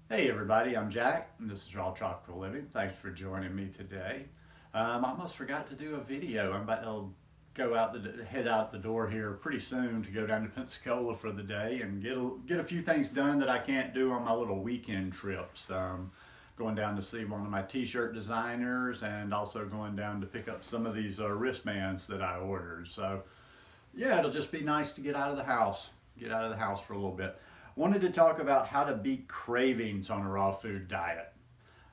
Hey everybody, I'm Jack, and this is Raw Tropical Living. Thanks for joining me today. I almost forgot to do a video. I'm about to head out the door here pretty soon to go down to Pensacola for the day and get a few things done that I can't do on my little weekend trips. Going down to see one of my t-shirt designers and also going down to pick up some of these wristbands that I ordered. So yeah, it'll just be nice to get out of the house for a little bit. Wanted to talk about how to beat cravings on a raw food diet.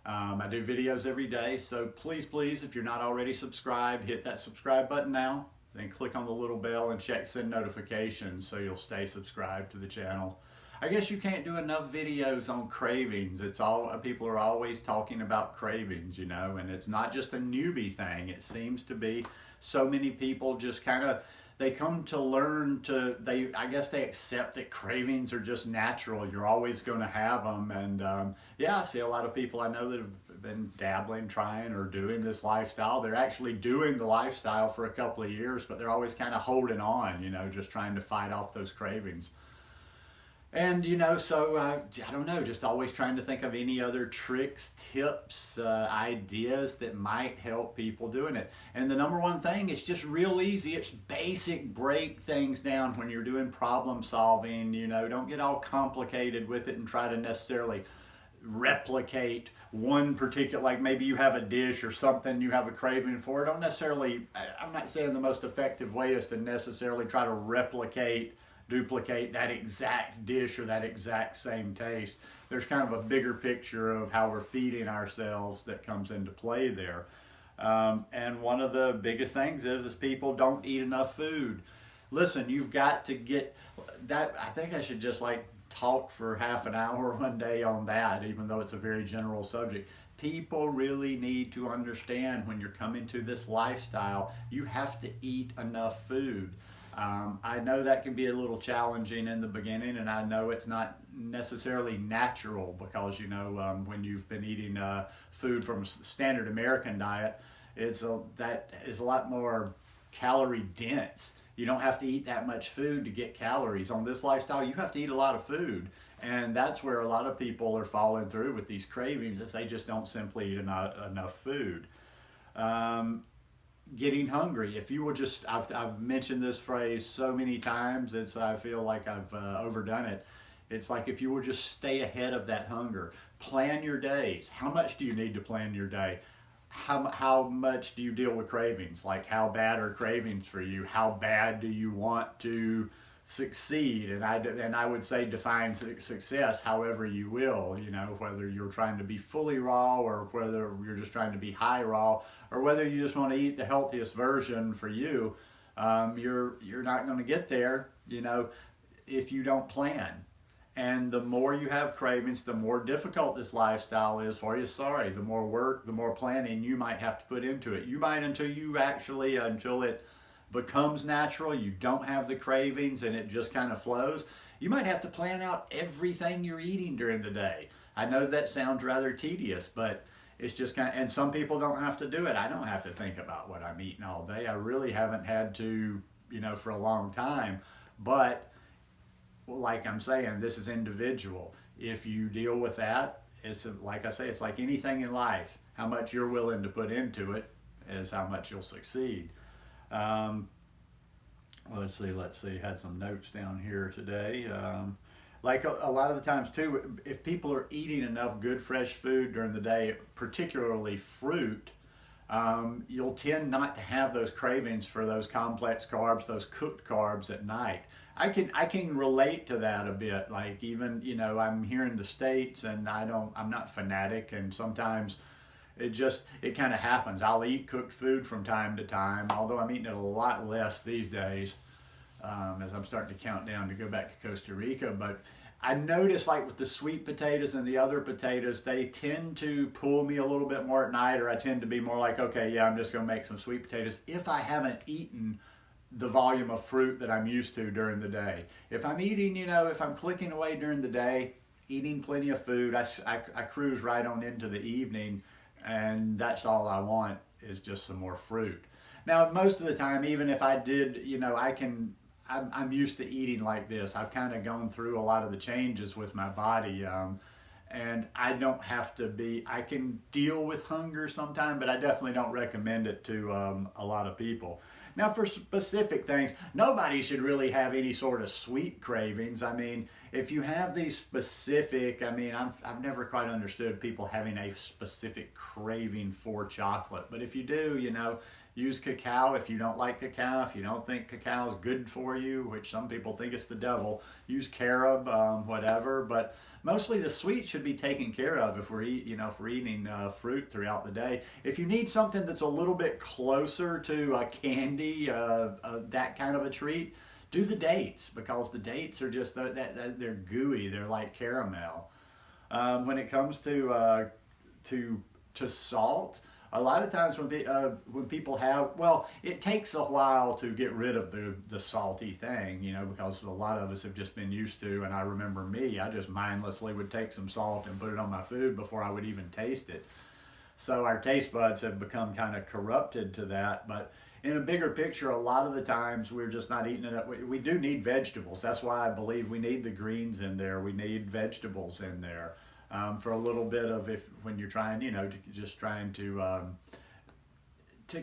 I do videos every day, so please, if you're not already subscribed, hit that subscribe button now. Then click on the little bell and check send notifications so you'll stay subscribed to the channel. I guess you can't do enough videos on cravings. It's all people are always talking about cravings, and it's not just a newbie thing. It seems to be so many people just kind of they come to learn to they I guess they accept that cravings are just natural. You're always going to have them, and yeah, I see a lot of people I know that have been dabbling, trying, or doing this lifestyle. They're actually doing the lifestyle for a couple of years, but they're always kind of holding on, just trying to fight off those cravings. And so I don't know, just always trying to think of any other tricks, tips, ideas that might help people doing it. And the number one thing is just real easy. It's basic. Break things down when you're doing problem solving. Don't get all complicated with it and try to necessarily replicate one particular, like maybe you have a dish or something you have a craving for. Don't necessarily, I'm not saying the most effective way is to necessarily try to duplicate that exact dish or that exact same taste. There's kind of a bigger picture of how we're feeding ourselves that comes into play there. And one of the biggest things is people don't eat enough food. Listen, you've got to get that. I think I should just like talk for half an hour one day on that, even though it's a very general subject. People really need to understand when you're coming to this lifestyle, you have to eat enough food. I know that can be a little challenging in the beginning, and I know it's not necessarily natural because when you've been eating food from a standard American diet, that is a lot more calorie dense. You don't have to eat that much food to get calories. On this lifestyle, you have to eat a lot of food, and that's where a lot of people are falling through with these cravings, is they just don't simply eat enough food. Um, Getting hungry. If you will just, I've mentioned this phrase so many times, I feel like I've overdone it. It's like if you will just stay ahead of that hunger. Plan your days. How much do you need to plan your day? How much do you deal with cravings? Like, how bad are cravings for you? How bad do you want to succeed? And I would say define success however you will. Whether you're trying to be fully raw or whether you're just trying to be high raw or whether you just want to eat the healthiest version for you. You're not going to get there. If you don't plan. And the more you have cravings, the more difficult this lifestyle is for you. Sorry, the more work, the more planning you might have to put into it. You might until it becomes natural, you don't have the cravings and it just kind of flows. You might have to plan out everything you're eating during the day. I know that sounds rather tedious, but it's just and some people don't have to do it. I don't have to think about what I'm eating all day. I really haven't had to, for a long time. But like I'm saying, this is individual. If you deal with that, like I say, it's like anything in life. How much you're willing to put into it is how much you'll succeed. Um, let's see. Had some notes down here today. Like a lot of the times too, if people are eating enough good fresh food during the day, particularly fruit, you'll tend not to have those cravings for those complex carbs, those cooked carbs at night. I can relate to that a bit. Like, even I'm here in the States, and I'm not fanatic, and sometimes it kind of happens. I'll eat cooked food from time to time, although I'm eating it a lot less these days, as I'm starting to count down to go back to Costa Rica. But I notice, like with the sweet potatoes and the other potatoes, they tend to pull me a little bit more at night, or I tend to be more like, okay, yeah, I'm just going to make some sweet potatoes if I haven't eaten the volume of fruit that I'm used to during the day. If I'm eating, if I'm clicking away during the day, eating plenty of food, I cruise right on into the evening, and that's all I want is just some more fruit. Now, most of the time, even if I did, I'm used to eating like this. I've kind of gone through a lot of the changes with my body, And I don't have to be, I can deal with hunger sometime, but I definitely don't recommend it to a lot of people. Now, for specific things, nobody should really have any sort of sweet cravings. I mean, if you have these specific, I mean, I've never quite understood people having a specific craving for chocolate. But if you do, you know, use cacao. If you don't like cacao, if you don't think cacao is good for you, which some people think it's the devil, use carob, whatever. But mostly the sweet should be taken care of if we're if we're eating fruit throughout the day. If you need something that's a little bit closer to a candy, that kind of a treat, do the dates, because the dates are just they're gooey. They're like caramel. When it comes to salt, a lot of times when people have, well, it takes a while to get rid of the salty thing, you know, because a lot of us have just been used to, and I remember me, I just mindlessly would take some salt and put it on my food before I would even taste it. So our taste buds have become kind of corrupted to that. But in a bigger picture, a lot of the times we're just not eating it up. We do need vegetables. That's why I believe we need the greens in there. We need vegetables in there. For a little bit of, if when you're trying, you know, just trying to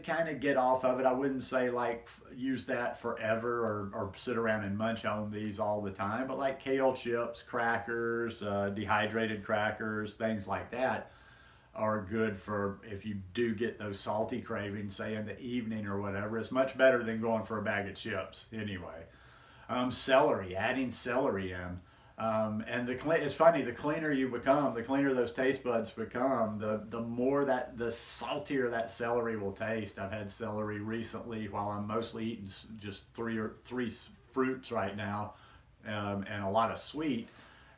kind of get off of it. I wouldn't say like use that forever or sit around and munch on these all the time, but like kale chips, crackers, dehydrated crackers, things like that are good for if you do get those salty cravings, say in the evening or whatever. It's much better than going for a bag of chips anyway. Celery, adding celery in. And it's funny, the cleaner you become, the cleaner those taste buds become, the more the saltier that celery will taste. I've had celery recently while I'm mostly eating just three fruits right now, and a lot of sweet.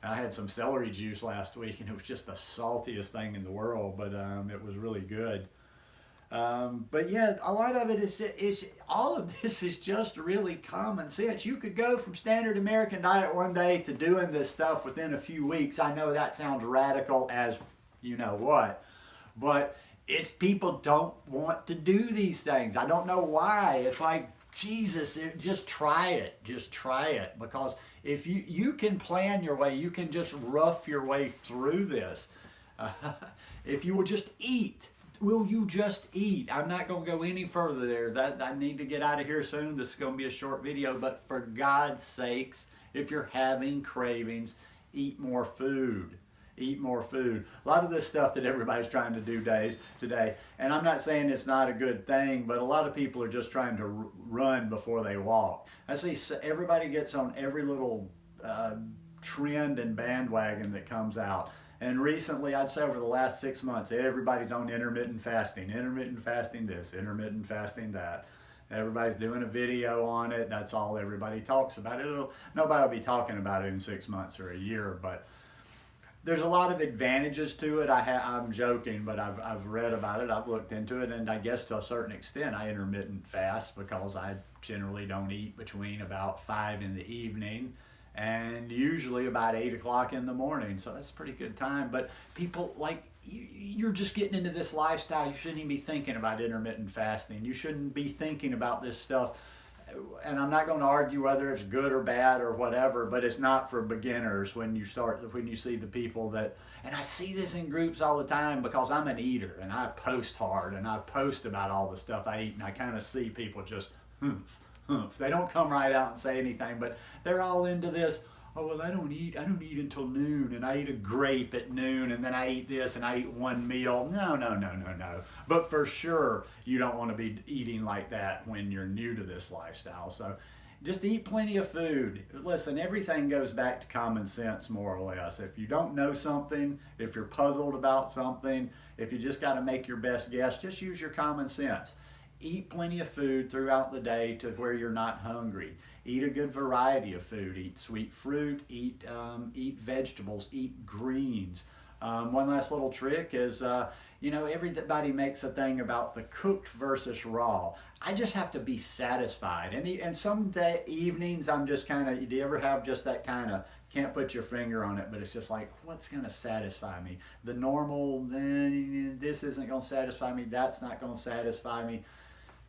I had some celery juice last week, and it was just the saltiest thing in the world, but it was really good. But yeah, a lot of it is all of this is just really common sense. You could go from standard American diet one day to doing this stuff within a few weeks. I know that sounds radical as you know what, but it's people don't want to do these things. I don't know why. It's like, Jesus, just try it. Just try it. Because if you can plan your way, you can just rough your way through this. If you will just eat. Will you just eat? I'm not going to go any further there. I need to get out of here soon. This is going to be a short video. But for God's sakes, if you're having cravings, eat more food. Eat more food. A lot of this stuff that everybody's trying to do today, and I'm not saying it's not a good thing, but a lot of people are just trying to run before they walk. I see everybody gets on every little trend and bandwagon that comes out. And recently, I'd say over the last 6 months, everybody's on intermittent fasting this, intermittent fasting that. Everybody's doing a video on it. That's all everybody talks about. Nobody will be talking about it in 6 months or a year, but there's a lot of advantages to it. I'm joking, but I've read about it. I've looked into it, and I guess to a certain extent, I intermittent fast because I generally don't eat between about 5 in the evening and usually about 8 o'clock in the morning. So that's a pretty good time. But people, like, you're just getting into this lifestyle. You shouldn't even be thinking about intermittent fasting. You shouldn't be thinking about this stuff. And I'm not going to argue whether it's good or bad or whatever, but it's not for beginners when you see the people that, and I see this in groups all the time because I'm an eater and I post hard and I post about all the stuff I eat, and I kind of see people just, they don't come right out and say anything, but they're all into this. Oh, well, I don't eat until noon, and I eat a grape at noon, and then I eat this, and I eat one meal. No. But for sure, you don't want to be eating like that when you're new to this lifestyle. So just eat plenty of food. Listen, everything goes back to common sense, more or less. If you don't know something, if you're puzzled about something, if you just got to make your best guess, just use your common sense. Eat plenty of food throughout the day to where you're not hungry. Eat a good variety of food. Eat sweet fruit, eat vegetables, eat greens. One last little trick is, everybody makes a thing about the cooked versus raw. I just have to be satisfied. And some evenings I'm just kind of, do you ever have just that kind of, can't put your finger on it, but it's just like, what's going to satisfy me? The normal, this isn't going to satisfy me, that's not going to satisfy me.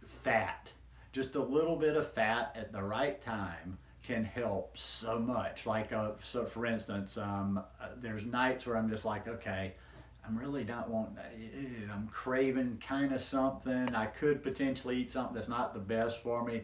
Fat. Just a little bit of fat at the right time can help so much. Like, so for instance, there's nights where I'm just like, okay, I'm really not wanting, I'm craving kind of something. I could potentially eat something that's not the best for me,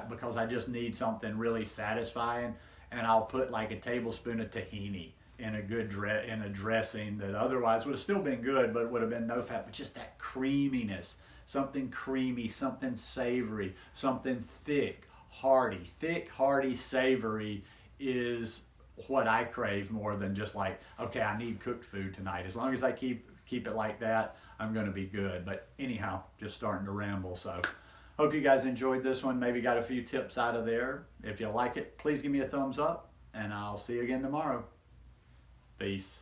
because I just need something really satisfying. And I'll put like a tablespoon of tahini in a good in a dressing that otherwise would have still been good, but it would have been no fat, but just that creaminess, something creamy, something savory, something thick, hearty, savory is what I crave more than just like, okay, I need cooked food tonight. As long as I keep it like that, I'm going to be good. But anyhow, just starting to ramble. So hope you guys enjoyed this one. Maybe got a few tips out of there. If you like it, please give me a thumbs up, and I'll see you again tomorrow. Peace.